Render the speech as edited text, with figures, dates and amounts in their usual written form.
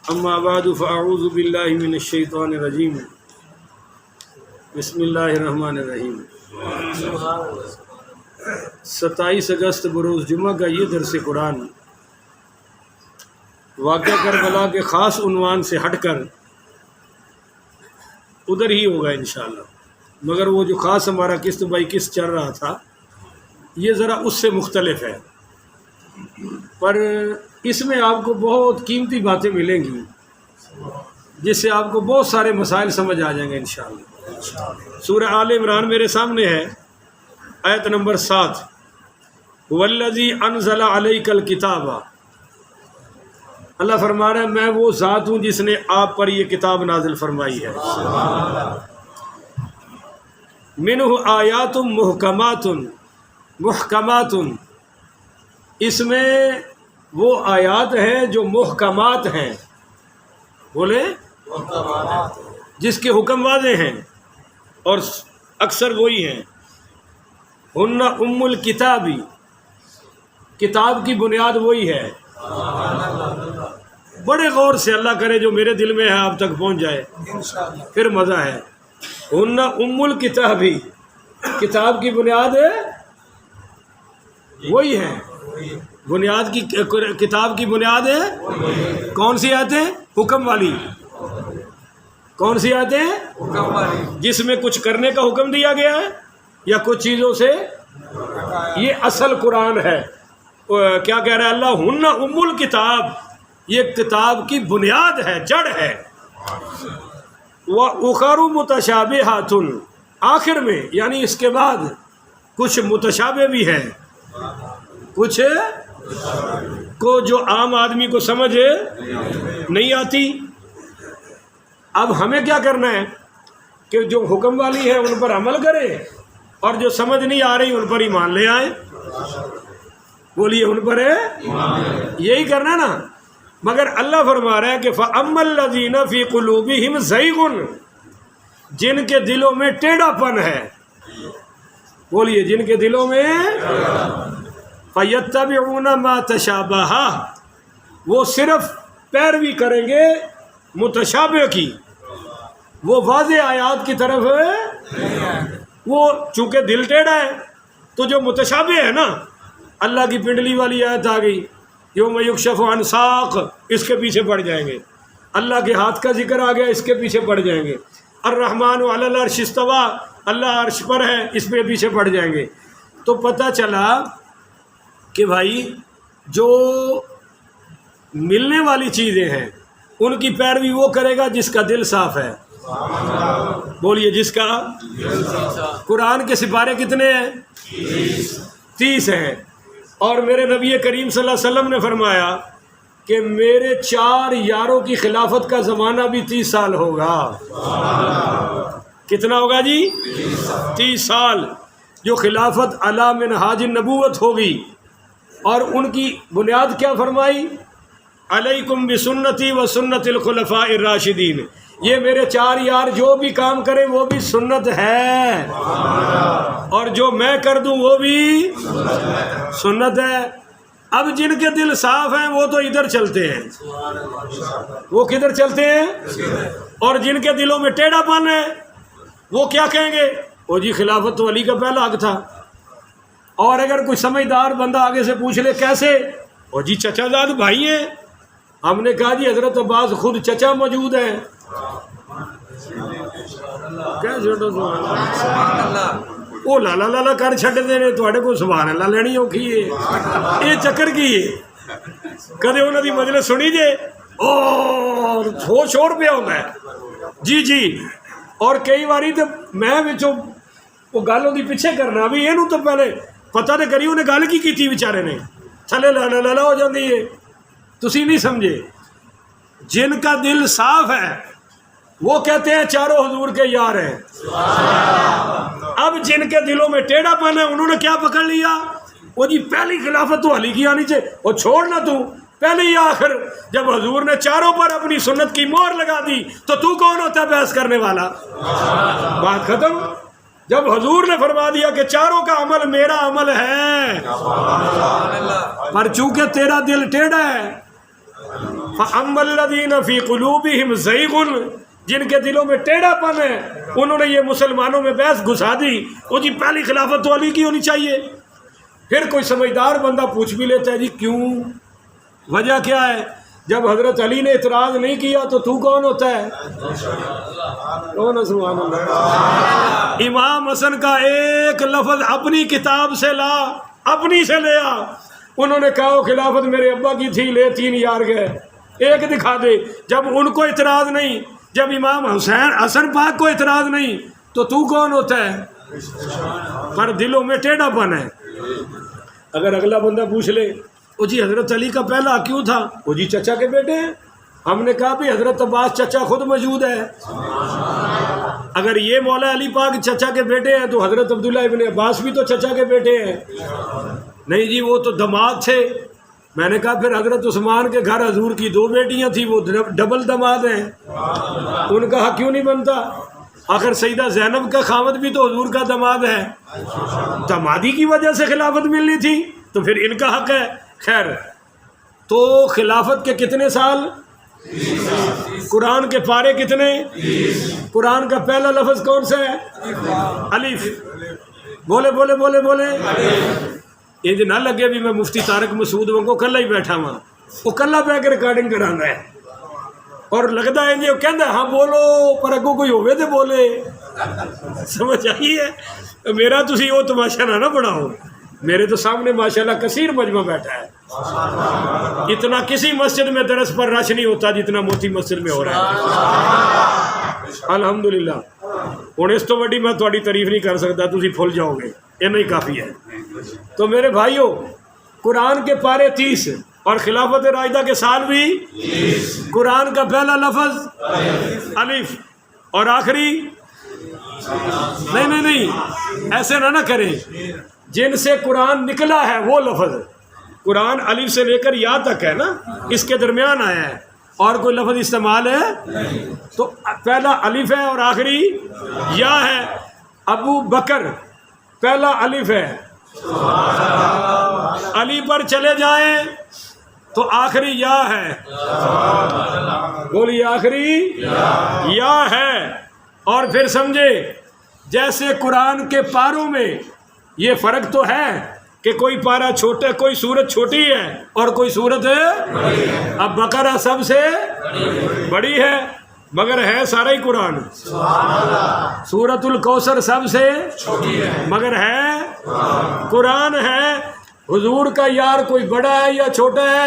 اما بعد فاعوذ باللہ من الشیطان الرجیم بسم اللہ الرحمن الرحیم۔ 27 اگست بروز جمعہ کا یہ درس قرآن واقعہ کربلا کے خاص عنوان سے ہٹ کر ادھر ہی ہوگا انشاءاللہ، مگر وہ جو خاص ہمارا قسط بائی قسط چل رہا تھا یہ ذرا اس سے مختلف ہے، پر اس میں آپ کو بہت قیمتی باتیں ملیں گی جس سے آپ کو بہت سارے مسائل سمجھ آ جائیں گے انشاءاللہ۔ سورہ آل عمران میرے سامنے ہے، آیت نمبر 7، والذی انزل علیک الکتاب۔ اللہ فرما رہا ہے میں وہ ذات ہوں جس نے آپ پر یہ کتاب نازل فرمائی ہے۔ منہ آیات محکمات، اس میں وہ آیات ہیں جو محکمات ہیں، بولے جس کے حکم واضح ہیں اور اکثر وہی ہیں۔ ہن ام الکتاب، کتاب کی بنیاد وہی ہے۔ بڑے غور سے اللہ کرے جو میرے دل میں ہے آپ تک پہنچ جائے، پھر مزہ ہے۔ ہن ام الکتاب، کتاب کی بنیاد وہی ہے، بنیاد کی کتاب کی بنیاد ہے کون سی آیتیں؟ حکم والی۔ کون سی آیتیں؟ حکم والی، جس میں کچھ کرنے کا حکم دیا گیا ہے یا کچھ چیزوں سے، یہ اصل قرآن ہے۔ کیا کہہ رہا ہے اللہ؟ ہن ام الکتاب، یہ کتاب کی بنیاد ہے، جڑ ہے۔ وَأُخَرُ مُتَشَابِهَاتٌ، آخر میں یعنی اس کے بعد کچھ متشابہ بھی ہے، کچھ کو جو عام آدمی کو سمجھ نہیں آتی۔ اب ہمیں کیا کرنا ہے کہ جو حکم والی ہے ان پر عمل کرے اور جو سمجھ نہیں آ رہی ان پر ایمان لے آئے۔ بولیے ان پر یہی کرنا نا۔ مگر اللہ فرما رہا ہے کہ فَأَمَّا الَّذِينَ فِي قُلُوبِهِمْ زَيْغٌ، جن کے دلوں میں ٹیڑھا پن ہے، بولیے جن کے دلوں میں، فَيَتَّبِعُونَ مَا تَشَابَهَ، وہ صرف پیروی کریں گے متشابہ کی، وہ واضح آیات کی طرف وہ چونکہ دل ٹیڑھا ہے تو جو متشابہ ہے نا، اللہ کی پنڈلی والی آیت آ گئی یوم یکشف عن ساق، اس کے پیچھے پڑ جائیں گے۔ اللہ کے ہاتھ کا ذکر آ گیا، اس کے پیچھے پڑ جائیں گے۔ الرحمن علی العرش استویٰ، اللہ عرش پر ہے، اس پہ پیچھے پڑ جائیں گے۔ تو پتہ چلا کہ بھائی جو ملنے والی چیزیں ہیں ان کی پیروی وہ کرے گا جس کا دل صاف ہے۔ بولیے جس کا۔ قرآن کے سپارے کتنے ہیں؟ 30 ہیں، اور میرے نبی کریم صلی اللہ علیہ وسلم نے فرمایا کہ میرے 4 یاروں کی خلافت کا زمانہ بھی 30 سال ہوگا۔ کتنا ہوگا جی؟ 30 سال، جو خلافت علی منہاج النبوت ہوگی۔ اور ان کی بنیاد کیا فرمائی؟ علیکم بسنتی و سنت الخلفاء الراشدین، یہ میرے 4 یار جو بھی کام کریں وہ بھی سنت ہے، اور جو میں کر دوں وہ بھی سنت ہے۔ اب جن کے دل صاف ہیں وہ تو ادھر چلتے ہیں، وہ کدھر چلتے ہیں؟ اور جن کے دلوں میں ٹیڑھا پن ہے وہ کیا کہیں گے؟ وہ جی خلافت تو علی کا پہلا حق تھا۔ اور اگر کوئی سمجھدار بندہ آگے سے پوچھ لے کیسے، وہ جی چچا زاد بھائی ہیں۔ ہم نے کہا جی حضرت عباس خود چچا موجود ہیں۔ وہ لالا لالا کر چھڈتے نے، تھوڑے کو سبحان اللہ لینی اوکھی ہے۔ یہ چکر کی ہے، کدے انہوں دی مجلس سنی جے اور شور پہ ہوتا ہے جی جی۔ اور کئی باری تو میں بچوں وہ گل وہ پیچھے کرنا بھی یہ تو پہلے پتہ تو کری انہیں گل کی تھی بیچارے نے، تھلے لالا لالا ہو جاتی ہے۔ تسی نہیں سمجھے، جن کا دل صاف ہے وہ کہتے ہیں چاروں حضور کے یار ہیں۔ اب جن کے دلوں میں ٹیڑھا پن ہے انہوں نے کیا پکڑ لیا؟ وہ جی پہلی خلافت تو علی کی آنی چاہیے، وہ چھوڑنا تو پہلے ہی آخر جب حضور نے چاروں پر اپنی سنت کی مہر لگا دی تو کون ہوتا ہے بحث کرنے والا؟ بات ختم۔ جب حضور نے فرما دیا کہ چاروں کا عمل میرا عمل ہے، پر چونکہ تیرا دل ٹیڑھا ہے فَأَمَّا الَّذِينَ فِي قُلُوبِهِمْ زَيْغٌ، جن کے دلوں میں ٹیڑھا پن ہے، انہوں نے یہ مسلمانوں میں بحث گھسا دی، وہ جی پہلی خلافت تو علی کی ہونی چاہیے۔ پھر کوئی سمجھدار بندہ پوچھ بھی لیتا ہے جی کیوں، وجہ کیا ہے؟ جب حضرت علی نے اعتراض نہیں کیا تو کون ہوتا ہے؟ کون ہے؟ سبحان اللہ۔ امام حسن کا ایک لفظ اپنی کتاب سے لا، اپنی سے لیا، انہوں نے کہا وہ خلافت میرے ابا کی تھی، لے 3 یار گئے، ایک دکھا دے۔ جب ان کو اعتراض نہیں، جب امام حسن پاک کو اعتراض نہیں تو کون ہوتا ہے؟ پر دلوں میں ٹیڑھا پن ہے۔ اگر اگلا بندہ پوچھ لے وہ جی حضرت علی کا پہلا کیوں تھا؟ وہ جی چچا کے بیٹے ہیں۔ ہم نے کہا بھی حضرت عباس چچا خود موجود ہے۔ اگر یہ مولا علی پاک چچا کے بیٹے ہیں تو حضرت عبداللہ ابن عباس بھی تو چچا کے بیٹے ہیں۔ نہیں جی وہ تو دماد تھے۔ میں نے کہا پھر حضرت عثمان کے گھر حضور کی 2 بیٹیاں تھیں، وہ ڈبل دماد ہیں، ان کا حق کیوں نہیں بنتا؟ آخر سیدہ زینب کا خاوند بھی تو حضور کا دماد ہے، دمادی کی وجہ سے خلافت ملنی تھی، تو پھر ان کا حق ہے۔ خیر، تو خلافت کے کتنے سال؟ قرآن کے پارے کتنے؟ قرآن کا پہلا لفظ کون سا ہے؟ الف۔ بولے بولے بولے بولے۔ یہ نہ لگے بھی میں مفتی طارق مسعود کو کلا ہی بیٹھا ہوا، وہ کلا پہ کے ریکارڈنگ کرانا ہے، اور لگتا ہے جی وہ کہنا ہاں بولو پر اگوں کوئی ہوئے تو بولے۔ سمجھ آئی ہے؟ میرا تسی وہ تماشا نہ بڑھاؤ، میرے تو سامنے ماشاءاللہ کثیر مجمع بیٹھا ہے، اتنا کسی مسجد میں درس پر رش نہیں ہوتا جتنا موتی مسجد میں ہو رہا ہے الحمدللہ۔ ہوں اس تو وڈی میں تھوڑی تعریف نہیں کر سکتا، تسی پھول جاؤ گے، یہ نہیں کافی ہے۔ تو میرے بھائیوں، قرآن کے پارے 30 اور خلافت راشدہ کے سال بھی 30۔ قرآن کا پہلا لفظ الف اور آخری نہیں ایسے نہ کریں، جن سے قرآن نکلا ہے وہ لفظ، قرآن الف سے لے کر یا تک ہے نا، اس کے درمیان آیا ہے اور کوئی لفظ استعمال ہے تو پہلا الف ہے اور آخری یا ہے۔ ابو بکر پہلا الف ہے، علی پر چلے جائیں تو آخری یا ہے، بولیے آخری یا ہے۔ اور پھر سمجھے جیسے قرآن کے پاروں میں یہ فرق تو ہے کہ کوئی پارا چھوٹا، کوئی سورت چھوٹی ہے اور کوئی سورت ہے، اب بقرہ سب سے بڑی ہے مگر ہے سارا ہی قرآن، سورۃ الکوثر سب سے چھوٹی ہے مگر ہے قرآن ہے۔ حضور کا یار کوئی بڑا ہے یا چھوٹا ہے؟